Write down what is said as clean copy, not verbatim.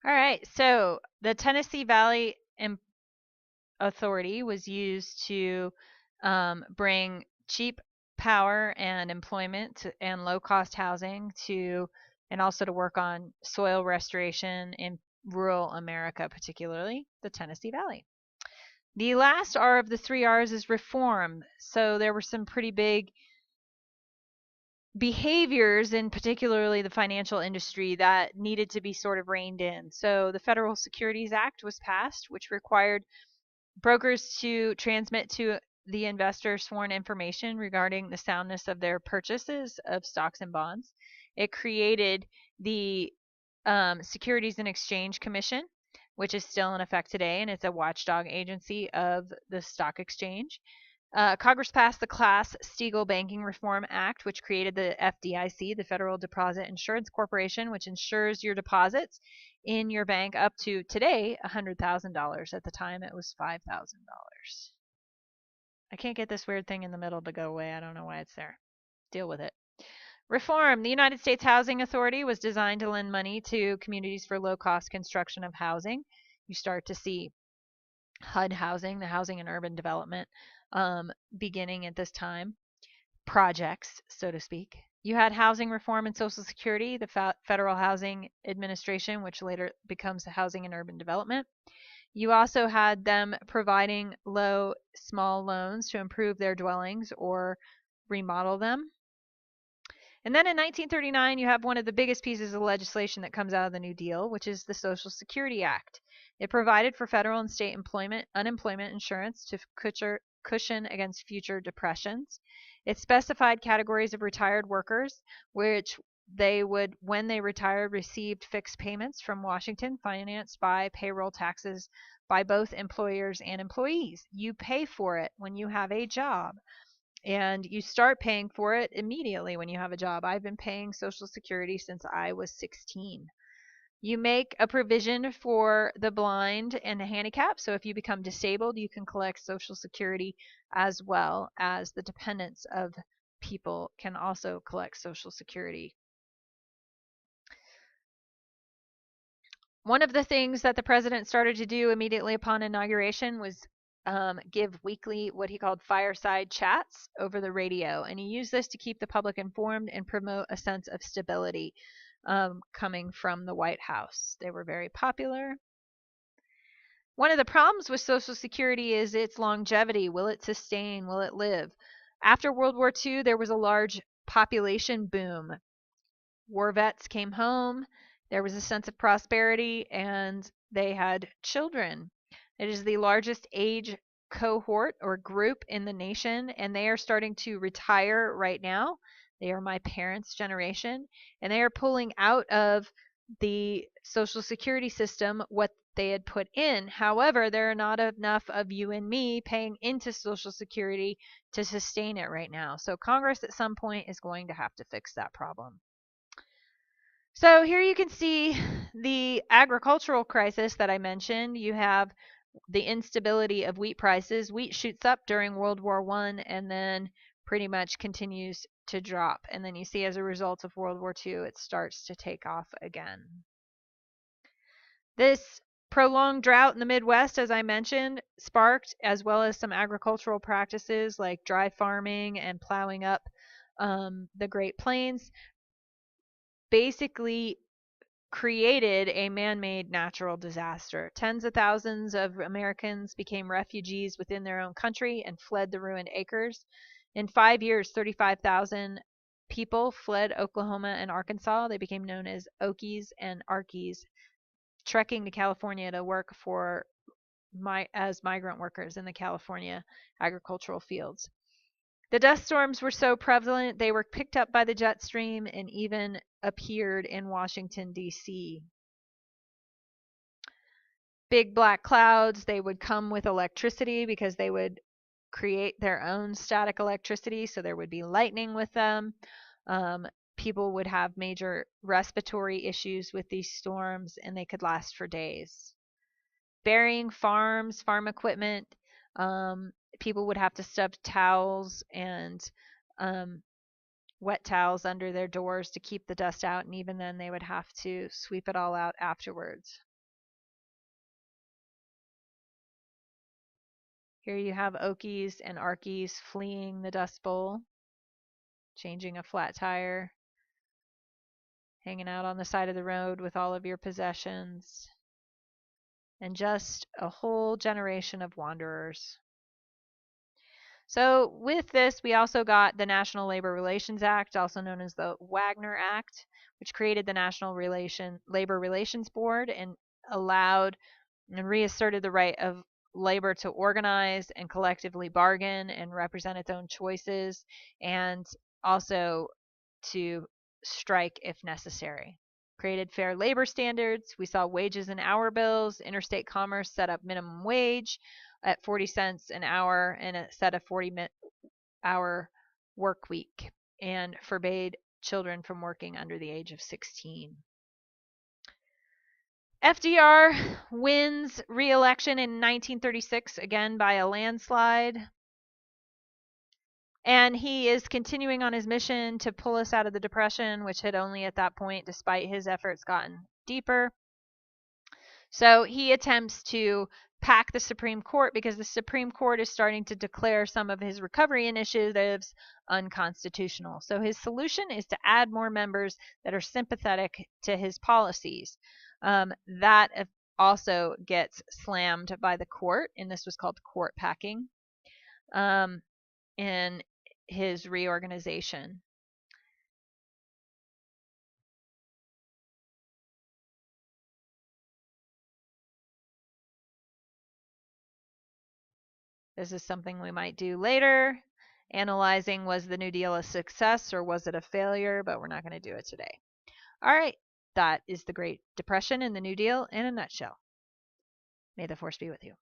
All right, so the Tennessee Valley Authority was used to bring cheap power and employment and low-cost housing to, and also to work on soil restoration in rural America, particularly the Tennessee Valley. The last R of the three R's is reform. So there were some pretty big behaviors in particularly the financial industry that needed to be sort of reined in. So the Federal Securities Act was passed, which required brokers to transmit to the investor sworn information regarding the soundness of their purchases of stocks and bonds. It created the Securities and Exchange Commission, which is still in effect today, and it's a watchdog agency of the stock exchange. Congress passed the Glass-Steagall Banking Reform Act, which created the FDIC, the Federal Deposit Insurance Corporation, which insures your deposits in your bank up to today $100,000. At the time, it was $5,000. I can't get this weird thing in the middle to go away. I don't know why it's there. Deal with it. Reform. The United States Housing Authority was designed to lend money to communities for low-cost construction of housing. You start to see HUD housing, the Housing and Urban Development, beginning at this time, projects, so to speak. You had housing reform and Social Security, the Federal Housing Administration, which later becomes the Housing and Urban Development. You also had them providing low, small loans to improve their dwellings or remodel them. And then in 1939, you have one of the biggest pieces of legislation that comes out of the New Deal, which is the Social Security Act. It provided for federal and state unemployment insurance to cushion against future depressions. It specified categories of retired workers, which they would, when they retired, received fixed payments from Washington, financed by payroll taxes by both employers and employees. You pay for it when you have a job, and you start paying for it immediately when you have a job. I've been paying Social Security since I was 16. You make a provision for the blind and the handicapped. So if you become disabled, you can collect Social Security, as well as the dependents of people can also collect Social Security. One of the things that the president started to do immediately upon inauguration was give weekly, what he called fireside chats over the radio. And he used this to keep the public informed and promote a sense of stability coming from the White House. They were very popular. One of the problems with Social Security is its longevity. Will it sustain? Will it live? After World War II, there was a large population boom. War vets came home. There was a sense of prosperity, and they had children. It is the largest age cohort or group in the nation, and they are starting to retire right now. They are my parents' generation, and they are pulling out of the Social Security system what they had put in. However, there are not enough of you and me paying into Social Security to sustain it right now. So Congress at some point is going to have to fix that problem. So here you can see the agricultural crisis that I mentioned. You have the instability of wheat prices. Wheat shoots up during World War I and then pretty much continues to drop. And then you see, as a result of World War II, it starts to take off again. This prolonged drought in the Midwest, as I mentioned, sparked, as well as some agricultural practices like dry farming and plowing up the Great Plains, basically created a man-made natural disaster. Tens of thousands of Americans became refugees within their own country and fled the ruined acres. In 5 years, 35,000 people fled Oklahoma and Arkansas. They became known as Okies and Arkies, trekking to California to work as migrant workers in the California agricultural fields. The dust storms were so prevalent they were picked up by the jet stream and even appeared in Washington, D.C. Big black clouds, they would come with electricity because they would create their own static electricity, so there would be lightning with them. People would have major respiratory issues with these storms, and they could last for days. Burying farms, farm equipment, people would have to stuff towels and wet towels under their doors to keep the dust out, and even then they would have to sweep it all out afterwards. Here you have Okies and Arkies fleeing the Dust Bowl, changing a flat tire, hanging out on the side of the road with all of your possessions, and just a whole generation of wanderers. So with this, we also got the National Labor Relations Act, also known as the Wagner Act, which created the National Labor Relations Board and allowed and reasserted the right of labor to organize and collectively bargain and represent its own choices, and also to strike if necessary. Created fair labor standards. We saw wages and hour bills. Interstate commerce set up minimum wage at 40 cents an hour and it set a 40-hour work week and forbade children from working under the age of 16. FDR wins re-election in 1936, again by a landslide. And he is continuing on his mission to pull us out of the Depression, which had only at that point, despite his efforts, gotten deeper. So he attempts to pack the Supreme Court because the Supreme Court is starting to declare some of his recovery initiatives unconstitutional. So his solution is to add more members that are sympathetic to his policies. That also gets slammed by the court, and this was called court packing in his reorganization. This is something we might do later, analyzing was the New Deal a success or was it a failure, but we're not going to do it today. All right, that is the Great Depression and the New Deal in a nutshell. May the force be with you.